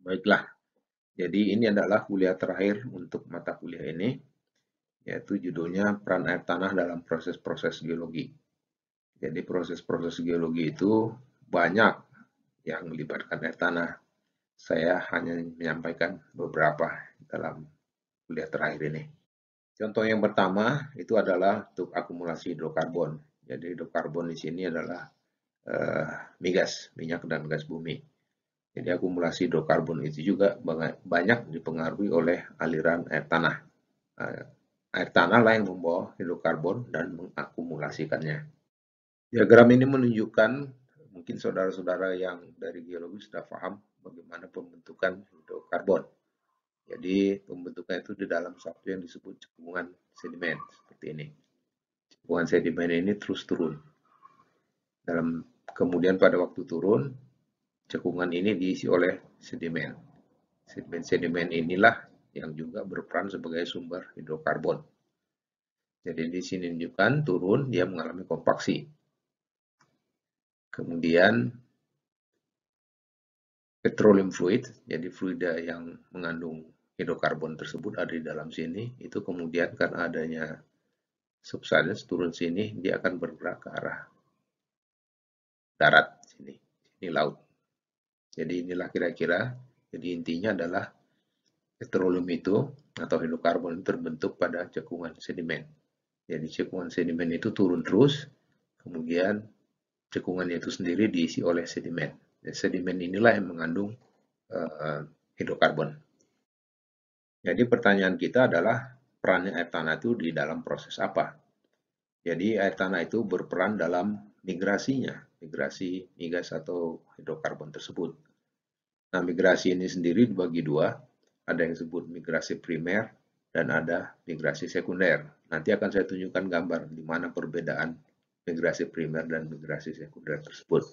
Baiklah, jadi ini adalah kuliah terakhir untuk mata kuliah ini, yaitu judulnya Peran Air Tanah dalam Proses-Proses Geologi. Jadi proses-proses geologi itu banyak yang melibatkan air tanah. Saya hanya menyampaikan beberapa dalam kuliah terakhir ini. Contoh yang pertama itu adalah untuk akumulasi hidrokarbon. Jadi hidrokarbon di sini adalah migas, minyak dan gas bumi. Jadi akumulasi hidrokarbon itu juga banyak dipengaruhi oleh aliran air tanah. Air tanah lah yang membawa hidrokarbon dan mengakumulasikannya. Diagram ini menunjukkan, mungkin saudara-saudara yang dari geologi sudah paham bagaimana pembentukan hidrokarbon. Jadi pembentukan itu di dalam satu yang disebut cekungan sedimen, seperti ini. Cekungan sedimen ini terus turun. Kemudian pada waktu turun, cekungan ini diisi oleh sedimen. Sedimen-sedimen inilah yang juga berperan sebagai sumber hidrokarbon. Jadi di sini menunjukkan turun, dia mengalami kompaksi. Kemudian petroleum fluid, jadi fluida yang mengandung hidrokarbon tersebut ada di dalam sini, itu kemudian karena adanya subsidence turun sini, dia akan bergerak ke arah darat sini, ini laut. Jadi inilah kira-kira, jadi intinya adalah petroleum itu atau hidrokarbon terbentuk pada cekungan sedimen. Jadi cekungan sedimen itu turun terus, kemudian cekungannya itu sendiri diisi oleh sedimen. Dan sedimen inilah yang mengandung hidrokarbon. Jadi pertanyaan kita adalah perannya air tanah itu di dalam proses apa? Jadi air tanah itu berperan dalam migrasinya, migrasi migas atau hidrokarbon tersebut. Nah, migrasi ini sendiri dibagi dua, ada yang disebut migrasi primer dan ada migrasi sekunder. Nanti akan saya tunjukkan gambar di mana perbedaan migrasi primer dan migrasi sekunder tersebut.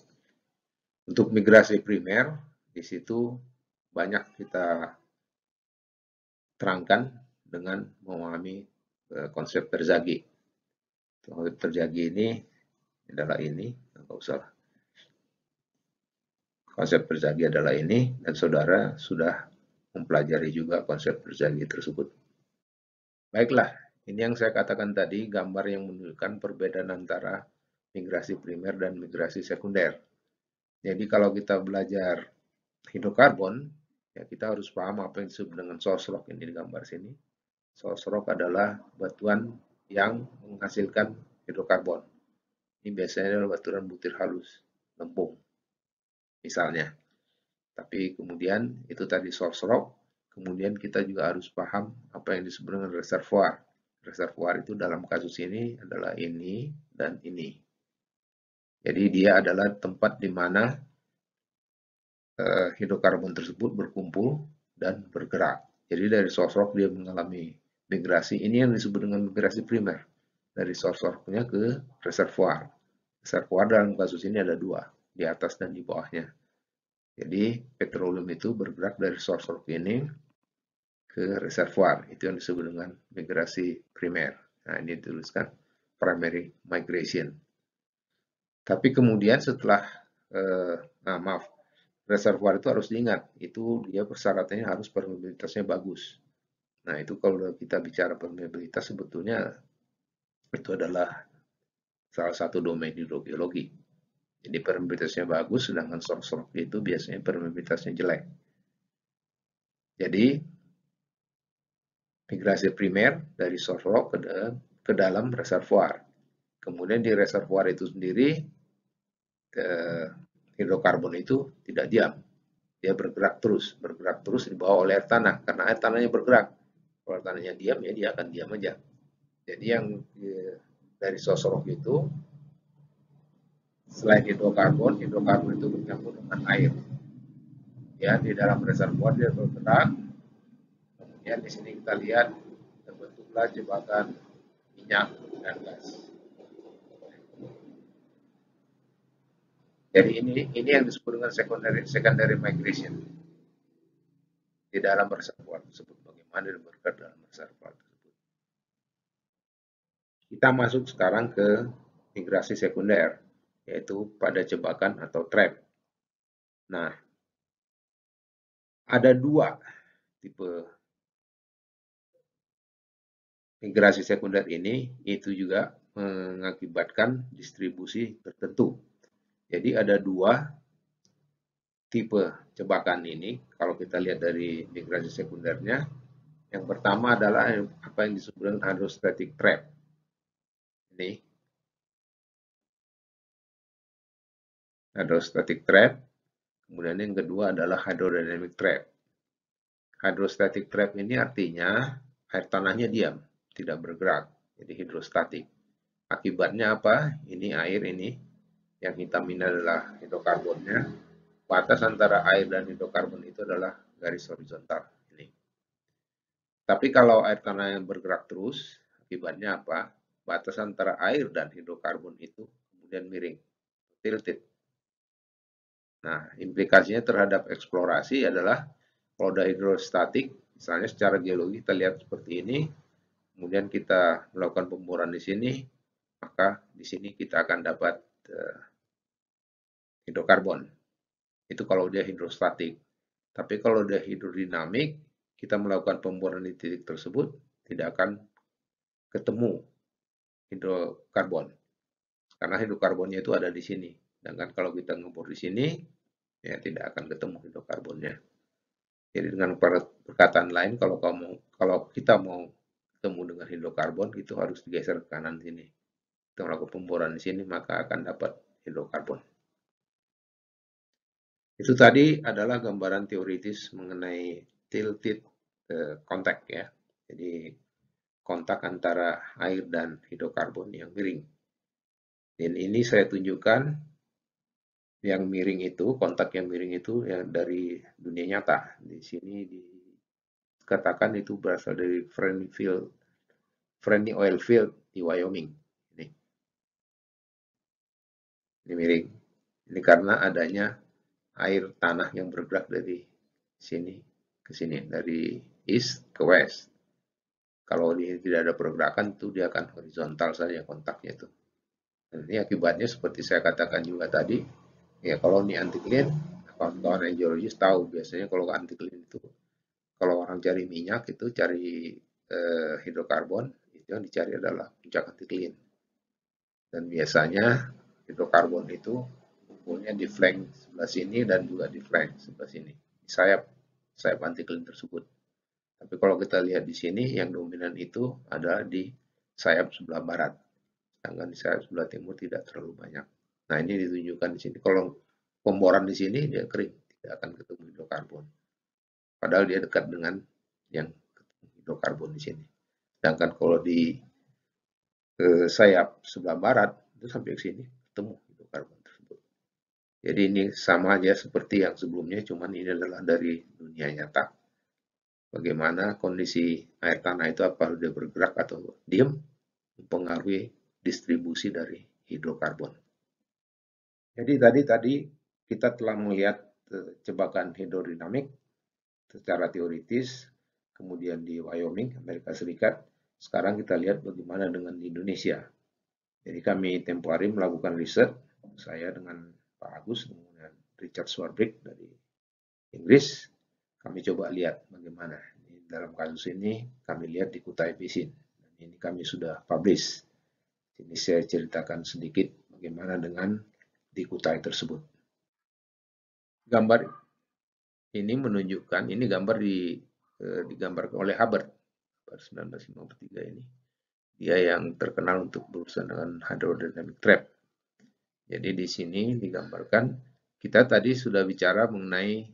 Untuk migrasi primer, di situ banyak kita terangkan dengan memahami konsep Terzaghi. Konsep Terzaghi ini adalah ini, enggak usah. Konsep Terzaghi adalah ini, dan saudara sudah mempelajari juga konsep Terzaghi tersebut. Baiklah, ini yang saya katakan tadi, gambar yang menunjukkan perbedaan antara migrasi primer dan migrasi sekunder. Jadi kalau kita belajar hidrokarbon, ya kita harus paham apa yang disebut dengan source rock ini di gambar sini. Source rock adalah batuan yang menghasilkan hidrokarbon. Ini biasanya adalah batuan butir halus, lempung, misalnya. Tapi kemudian itu tadi source rock, kemudian kita juga harus paham apa yang disebut dengan reservoir. Reservoir itu dalam kasus ini adalah ini dan ini. Jadi dia adalah tempat di mana hidrokarbon tersebut berkumpul dan bergerak. Jadi dari source rock dia mengalami migrasi. Ini yang disebut dengan migrasi primer. Dari source rocknya ke reservoir. Reservoir dalam kasus ini ada dua, di atas dan di bawahnya. Jadi petroleum itu bergerak dari source rock ini ke reservoir. Itu yang disebut dengan migrasi primer. Nah, ini dituliskan primary migration. Tapi kemudian setelah, reservoir itu harus diingat, itu dia persyaratannya harus permeabilitasnya bagus. Nah, itu kalau kita bicara permeabilitas sebetulnya itu adalah salah satu domain hidrogeologi. Jadi permeabilitasnya bagus, sedangkan source rock itu biasanya permeabilitasnya jelek. Jadi migrasi primer dari source rock ke dalam reservoir. Kemudian di reservoir itu sendiri hidrokarbon itu tidak diam. Dia bergerak terus dibawa oleh air tanah karena air tanahnya bergerak. Kalau tanahnya diam ya dia akan diam aja. Jadi yang dari source rock itu selain hidrokarbon itu bercampur dengan air. Ya, di dalam reservoir dia bergerak. Kemudian di sini kita lihat terbentuklah jebakan minyak dan gas. Jadi ini yang disebut dengan secondary migration di dalam reservoir tersebut. Bagaimana dia bergerak dalam reservoir tersebut. Kita masuk sekarang ke migrasi sekunder, yaitu pada jebakan atau trap. Nah, Ada dua tipe migrasi sekunder ini, itu juga mengakibatkan distribusi tertentu. Jadi ada dua tipe jebakan ini, kalau kita lihat dari migrasi sekundernya. Yang pertama adalah apa yang disebut dengan hydrostatic trap. Ini hydrostatic trap. Kemudian yang kedua adalah hydrodynamic trap. Hydrostatic trap ini artinya air tanahnya diam, tidak bergerak, jadi hidrostatik. Akibatnya apa? Ini air ini, yang hitam ini adalah hidrokarbonnya. Batas antara air dan hidrokarbon itu adalah garis horizontal. Ini. Tapi kalau air tanah yang bergerak terus, akibatnya apa? Batas antara air dan hidrokarbon itu kemudian miring, tilted. Nah, implikasinya terhadap eksplorasi adalah kalau udah hidrostatik, misalnya secara geologi kita lihat seperti ini, kemudian kita melakukan pemboran di sini, maka di sini kita akan dapat hidrokarbon. Itu kalau dia hidrostatik. Tapi kalau dia hidrodinamik, kita melakukan pemboran di titik tersebut, tidak akan ketemu hidrokarbon. Karena hidrokarbonnya itu ada di sini. Sedangkan kalau kita ngebor di sini, ya tidak akan ketemu hidrokarbonnya. Jadi dengan perkataan lain, kalau kita mau ketemu dengan hidrokarbon, itu harus digeser ke kanan sini. Kita melakukan pemboran di sini, maka akan dapat hidrokarbon. Itu tadi adalah gambaran teoritis mengenai tilted kontak ya. Jadi kontak antara air dan hidrokarbon yang miring. Dan ini saya tunjukkan yang miring itu, kontak yang miring itu yang dari dunia nyata. Di sini dikatakan itu berasal dari Friendly Oil Field di Wyoming. Ini miring. Ini karena adanya air tanah yang bergerak dari sini ke sini, dari east ke west. Kalau dia tidak ada pergerakan, itu dia akan horizontal saja kontaknya itu. Dan ini akibatnya seperti saya katakan juga tadi, ya kalau ini anti-clean, kawan-kawan yang geologis tahu biasanya kalau anti-clean itu, kalau orang cari minyak itu cari hidrokarbon, itu yang dicari adalah puncak anti-clean. Dan biasanya hidrokarbon itu kumpulnya di flank sebelah sini dan juga di flank sebelah sini, di sayap anti-clean tersebut. Tapi kalau kita lihat di sini, yang dominan itu adalah di sayap sebelah barat. Sedangkan di sayap sebelah timur tidak terlalu banyak. Nah, ini ditunjukkan di sini. Kalau pemboran di sini, dia kering. Tidak akan ketemu hidrokarbon. Padahal dia dekat dengan yang hidrokarbon di sini. Sedangkan kalau di sayap sebelah barat, itu sampai ke sini, ketemu hidrokarbon tersebut. Jadi ini sama aja seperti yang sebelumnya, cuman ini adalah dari dunia nyata. Bagaimana kondisi air tanah itu, apa dia bergerak atau diam, mempengaruhi distribusi dari hidrokarbon. Jadi tadi kita telah melihat jebakan hidrodinamik secara teoritis, kemudian di Wyoming, Amerika Serikat. Sekarang kita lihat bagaimana dengan di Indonesia. Jadi kami tempo hari melakukan riset, saya dengan Pak Agus, kemudian Richard Swarbrick dari Inggris, kami coba lihat bagaimana. Dalam kasus ini kami lihat di Kutai Basin. Ini kami sudah publish. Ini saya ceritakan sedikit bagaimana dengan di Kutai tersebut. Gambar ini menunjukkan, ini gambar digambarkan oleh Hubbard pada 1953 ini. Dia yang terkenal untuk berurusan dengan hydrodynamic trap. Jadi di sini digambarkan, kita tadi sudah bicara mengenai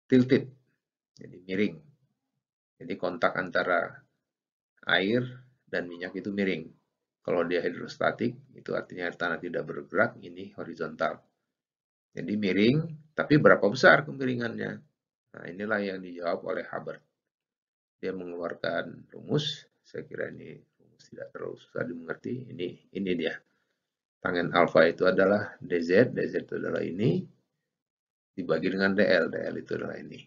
tilted, jadi miring. Jadi kontak antara air dan minyak itu miring. Kalau dia hidrostatik, itu artinya air tanah tidak bergerak, ini horizontal. Jadi miring, tapi berapa besar kemiringannya? Nah, inilah yang dijawab oleh Hubbard. Dia mengeluarkan rumus, saya kira ini rumus tidak terlalu susah dimengerti. Ini dia. Tangen alfa itu adalah dz, dz itu adalah ini, dibagi dengan dl, dl itu adalah ini.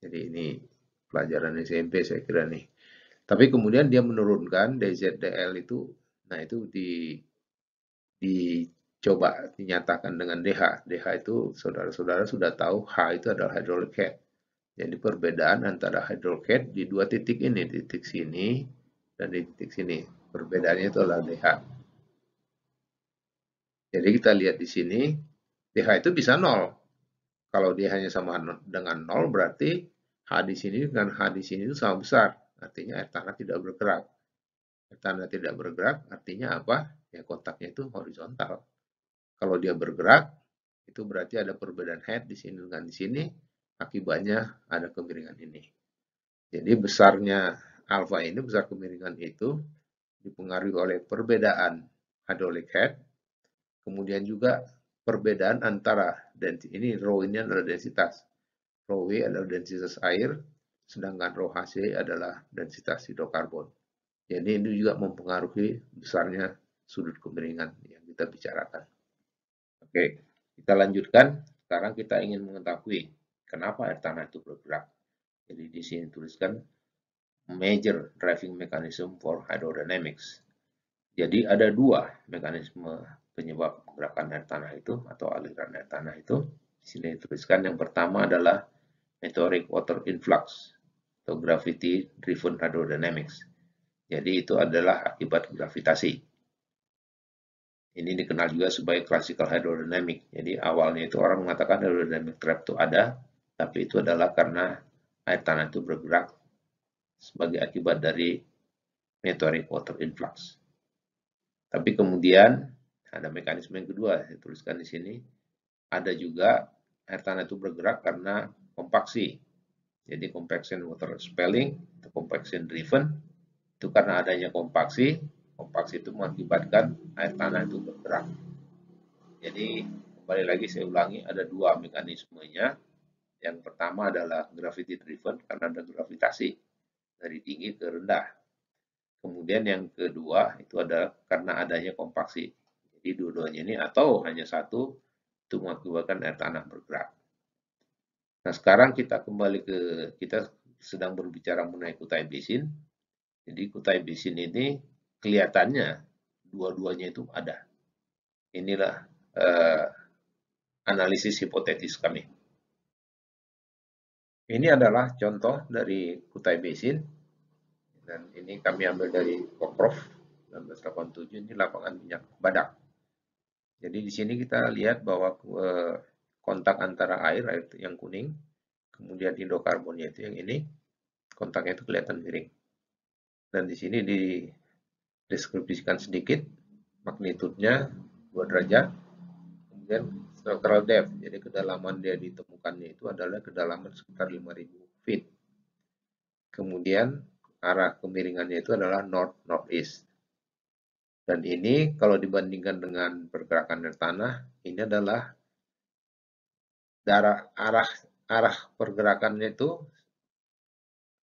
Jadi ini pelajaran SMP saya kira nih. Tapi kemudian dia menurunkan dz, dl itu, nah itu coba dinyatakan dengan DH. DH itu saudara-saudara sudah tahu H itu adalah hydraulic head. Jadi perbedaan antara hydraulic head di dua titik ini, titik sini dan di titik sini. Perbedaannya itu adalah DH. Jadi kita lihat di sini, DH itu bisa 0. Kalau dia hanya sama dengan 0, berarti H di sini dengan H di sini itu sama besar. Artinya air tanah tidak bergerak. Air tanah tidak bergerak, artinya apa? Ya kontaknya itu horizontal. Kalau dia bergerak, itu berarti ada perbedaan head di sini dengan di sini, akibatnya ada kemiringan ini. Jadi besarnya alfa ini, besar kemiringan itu dipengaruhi oleh perbedaan hydraulic head, kemudian juga perbedaan antara ini rho ini adalah densitas, rho W adalah densitas air, sedangkan rho Hc adalah densitas hidrokarbon. Jadi ini juga mempengaruhi besarnya sudut kemiringan yang kita bicarakan. Oke, kita lanjutkan. Sekarang kita ingin mengetahui kenapa air tanah itu bergerak. Jadi di sini tuliskan major driving mechanism for hydrodynamics. Jadi ada dua mekanisme penyebab gerakan air tanah itu atau aliran air tanah itu. Di sini dituliskan yang pertama adalah meteoric water influx atau gravity driven hydrodynamics. Jadi itu adalah akibat gravitasi. Ini dikenal juga sebagai classical hydrodynamic. Jadi awalnya itu orang mengatakan hydrodynamic trap itu ada, tapi itu adalah karena air tanah itu bergerak sebagai akibat dari meteoric water influx. Tapi kemudian ada mekanisme yang kedua, saya tuliskan di sini. Ada juga air tanah itu bergerak karena kompaksi. Jadi compaction water spelling, atau compaction driven, itu karena adanya kompaksi itu mengakibatkan air tanah itu bergerak. Jadi kembali lagi saya ulangi, ada dua mekanismenya. Yang pertama adalah gravity driven karena ada gravitasi dari tinggi ke rendah. Kemudian yang kedua itu adalah karena adanya kompaksi. Jadi dua-duanya ini atau hanya satu itu mengakibatkan air tanah bergerak. Nah sekarang kita kembali kita sedang berbicara mengenai Kutai Basin. Jadi Kutai Basin ini kelihatannya dua-duanya itu ada. Inilah analisis hipotetis kami. Ini adalah contoh dari Kutai Basin. Dan ini kami ambil dari Koprov 1987, ini lapangan minyak Badak. Jadi di sini kita lihat bahwa kontak antara air yang kuning, kemudian hidrokarbonnya itu yang ini, kontaknya itu kelihatan miring. Dan di sini dideskripsikan sedikit, magnitudenya 2 derajat, kemudian structural depth, jadi kedalaman dia ditemukannya itu adalah kedalaman sekitar 5.000 feet. Kemudian arah kemiringannya itu adalah north-northeast. Dan ini kalau dibandingkan dengan pergerakan air tanah, ini adalah arah pergerakannya itu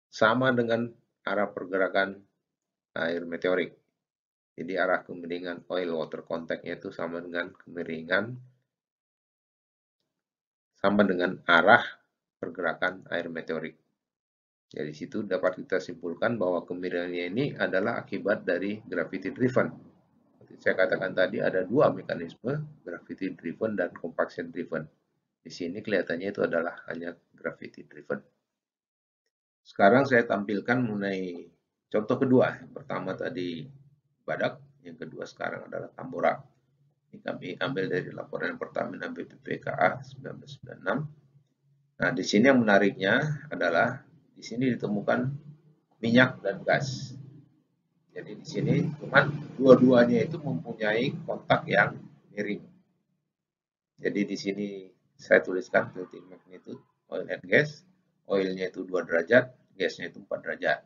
sama dengan arah pergerakan air meteorik. Jadi arah kemiringan oil water contact-nya itu sama dengan arah pergerakan air meteorik. Dari situ dapat kita simpulkan bahwa kemiringannya ini adalah akibat dari gravity driven. Seperti saya katakan tadi ada dua mekanisme, gravity driven dan compaction driven. Di sini kelihatannya itu adalah hanya gravity driven. Sekarang saya tampilkan mengenai contoh kedua. Yang pertama tadi Badak, yang kedua sekarang adalah Tambora. Ini kami ambil dari laporan Pertamina BPPKA 1996. Nah, di sini yang menariknya adalah di sini ditemukan minyak dan gas. Jadi di sini cuman dua-duanya itu mempunyai kontak yang miring. Jadi di sini saya tuliskan titik magnitude oil and gas. Oilnya itu 2 derajat, gasnya itu 4 derajat.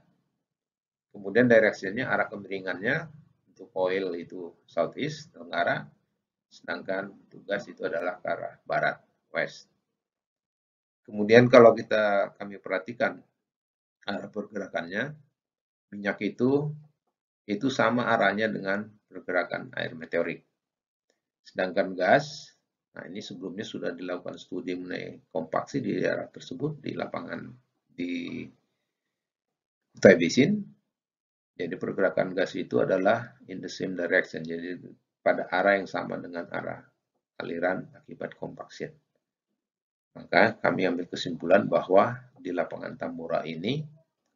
Kemudian directionnya, arah kemiringannya untuk oil itu southeast, tenggara, sedangkan untuk gas itu adalah ke arah barat, west. Kemudian kalau kami perhatikan arah pergerakannya, minyak itu sama arahnya dengan pergerakan air meteorik. Sedangkan gas, nah ini sebelumnya sudah dilakukan studi mengenai kompaksi di daerah tersebut di lapangan di Kutai Basin. Jadi pergerakan gas itu adalah in the same direction. Jadi pada arah yang sama dengan arah aliran akibat compaction. Maka kami ambil kesimpulan bahwa di lapangan Tambora ini,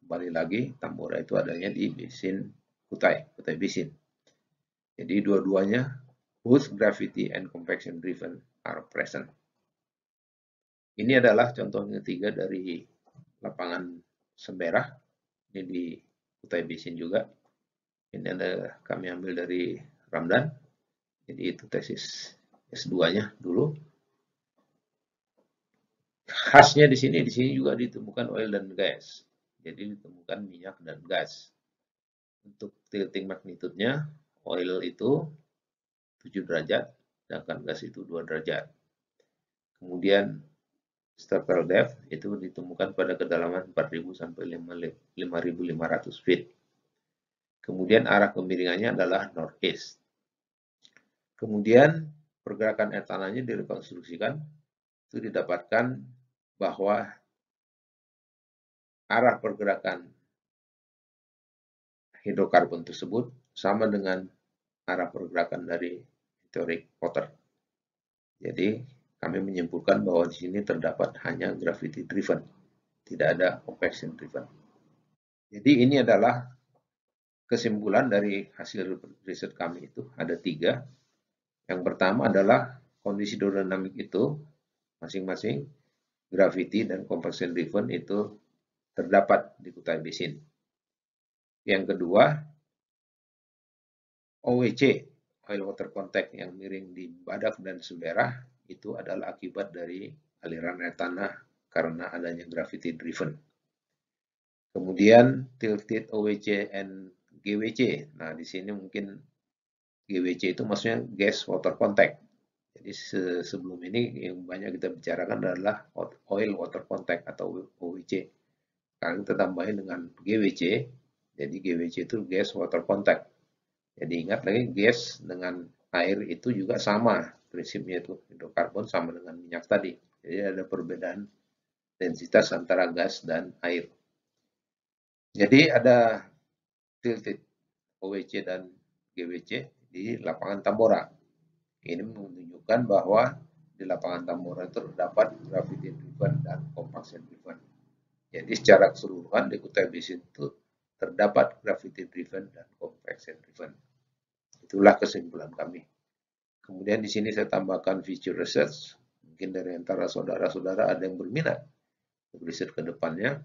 kembali lagi, Tambora itu adanya di basin Kutai Basin. Jadi dua-duanya, both gravity and compaction driven are present. Ini adalah contoh ketiga dari lapangan Semberah, ini di Kutai Basin juga. Ini ada kami ambil dari Ramdan, jadi itu tesis S2-nya dulu. Khasnya di sini juga ditemukan oil dan gas. Jadi ditemukan minyak dan gas. Untuk tilting magnitude-nya, oil itu 7 derajat, sedangkan gas itu 2 derajat. Kemudian structural depth itu ditemukan pada kedalaman 4.000 sampai 5.500 feet. Kemudian arah kemiringannya adalah northeast. Kemudian pergerakan air tanahnya direkonstruksikan, itu didapatkan bahwa arah pergerakan hidrokarbon tersebut sama dengan arah pergerakan dari meteoric water. Jadi kami menyimpulkan bahwa di sini terdapat hanya gravity driven, tidak ada compaction driven. Jadi ini adalah kesimpulan dari hasil riset kami itu ada 3. Yang pertama adalah kondisi hidrodinamik itu masing-masing gravity dan compaction driven itu terdapat di Kutai Basin. Yang kedua, OWC, oil water contact yang miring di Badak dan Semberah itu adalah akibat dari aliran air tanah karena adanya gravity driven. Kemudian tilted OWC and GWC. Nah, di sini mungkin GWC itu maksudnya gas water contact. Jadi sebelum ini yang banyak kita bicarakan adalah oil water contact atau OWC. Sekarang kita tambahin dengan GWC. Jadi GWC itu gas water contact. Jadi ingat lagi gas dengan air itu juga sama prinsipnya, itu hidrokarbon sama dengan minyak tadi. Jadi ada perbedaan densitas antara gas dan air. Jadi ada tilted OWC dan GWC di lapangan Tambora. Ini menunjukkan bahwa di lapangan Tambora terdapat gravity driven dan compaction driven. Jadi secara keseluruhan di Kutai Basin itu terdapat gravity driven dan compaction driven. Itulah kesimpulan kami. Kemudian di sini saya tambahkan feature research. Mungkin dari antara saudara-saudara ada yang berminat untuk riset ke depannya.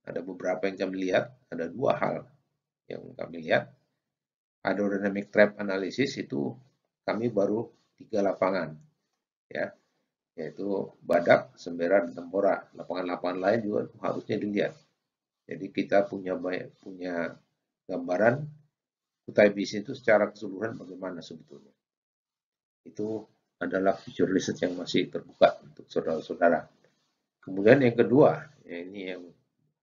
Ada beberapa yang kami lihat, ada 2 hal yang kami lihat. Hydrodynamic trap analysis itu kami baru 3 lapangan, ya, yaitu Badak, Semberah, dan Tambora. Lapangan-lapangan lain juga harusnya dilihat. Jadi kita punya gambaran Kutai Basin itu secara keseluruhan bagaimana sebetulnya. Itu adalah feature research yang masih terbuka untuk saudara-saudara. Kemudian yang kedua, ini yang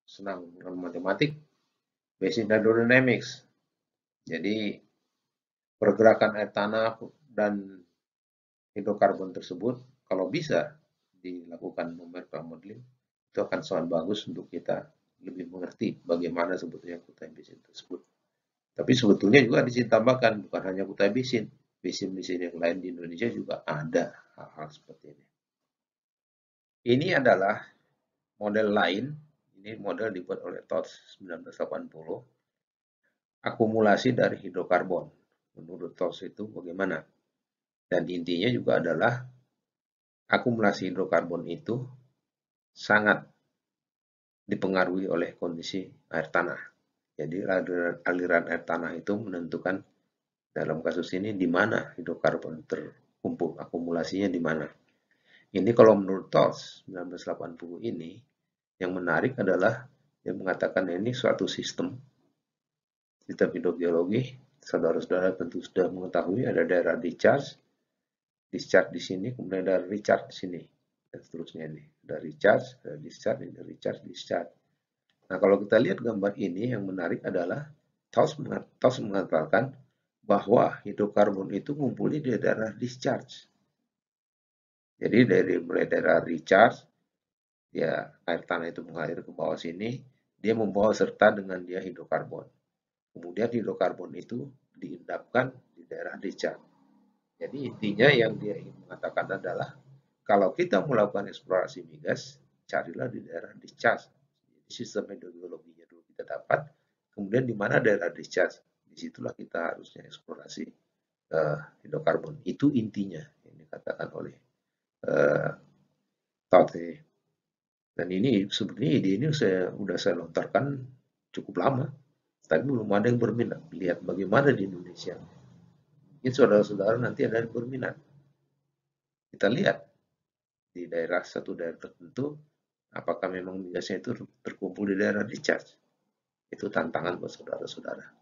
senang dengan matematik, basin hydrodynamics. Jadi pergerakan air tanah dan hidrokarbon tersebut kalau bisa dilakukan numerical modeling itu akan sangat bagus untuk kita lebih mengerti bagaimana sebetulnya Kutai Basin tersebut. Tapi sebetulnya juga ditambahkan bukan hanya Kutai Basin, basin-basin yang lain di Indonesia juga ada hal-hal seperti ini. Ini adalah model lain. Ini model dibuat oleh TOTS 1980. Akumulasi dari hidrokarbon. Menurut TOTS itu bagaimana? Dan intinya juga adalah akumulasi hidrokarbon itu sangat dipengaruhi oleh kondisi air tanah. Jadi aliran air tanah itu menentukan dalam kasus ini di mana hidrokarbon terkumpul, akumulasinya di mana. Ini kalau menurut TOTS 1980 ini, yang menarik adalah yang mengatakan ini suatu sistem hidrogeologi. Saudara-saudara tentu sudah mengetahui ada daerah discharge di sini, kemudian ada recharge di sini, dan seterusnya ini. Ada recharge, ada discharge, ada recharge, discharge. Nah, kalau kita lihat gambar ini, yang menarik adalah TOTS mengatakan bahwa hidrokarbon itu ngumpulnya di daerah discharge. Jadi mulai daerah recharge, ya air tanah itu mengalir ke bawah sini, dia membawa serta dengan dia hidrokarbon. Kemudian hidrokarbon itu diendapkan di daerah discharge. Jadi intinya yang dia ingin mengatakan adalah kalau kita melakukan eksplorasi migas, carilah di daerah discharge. Jadi sistem hidrologinya dulu kita dapat, kemudian di mana daerah discharge, disitulah kita harusnya eksplorasi hidrokarbon. Itu intinya yang dikatakan oleh uh, Todd. Dan ini sebenarnya ide ini saya lontarkan cukup lama, tapi belum ada yang berminat. Lihat bagaimana di Indonesia. Mungkin saudara-saudara nanti ada yang berminat. Kita lihat di daerah satu daerah tertentu, apakah memang migasnya itu terkumpul di daerah discharge. Itu tantangan buat saudara-saudara.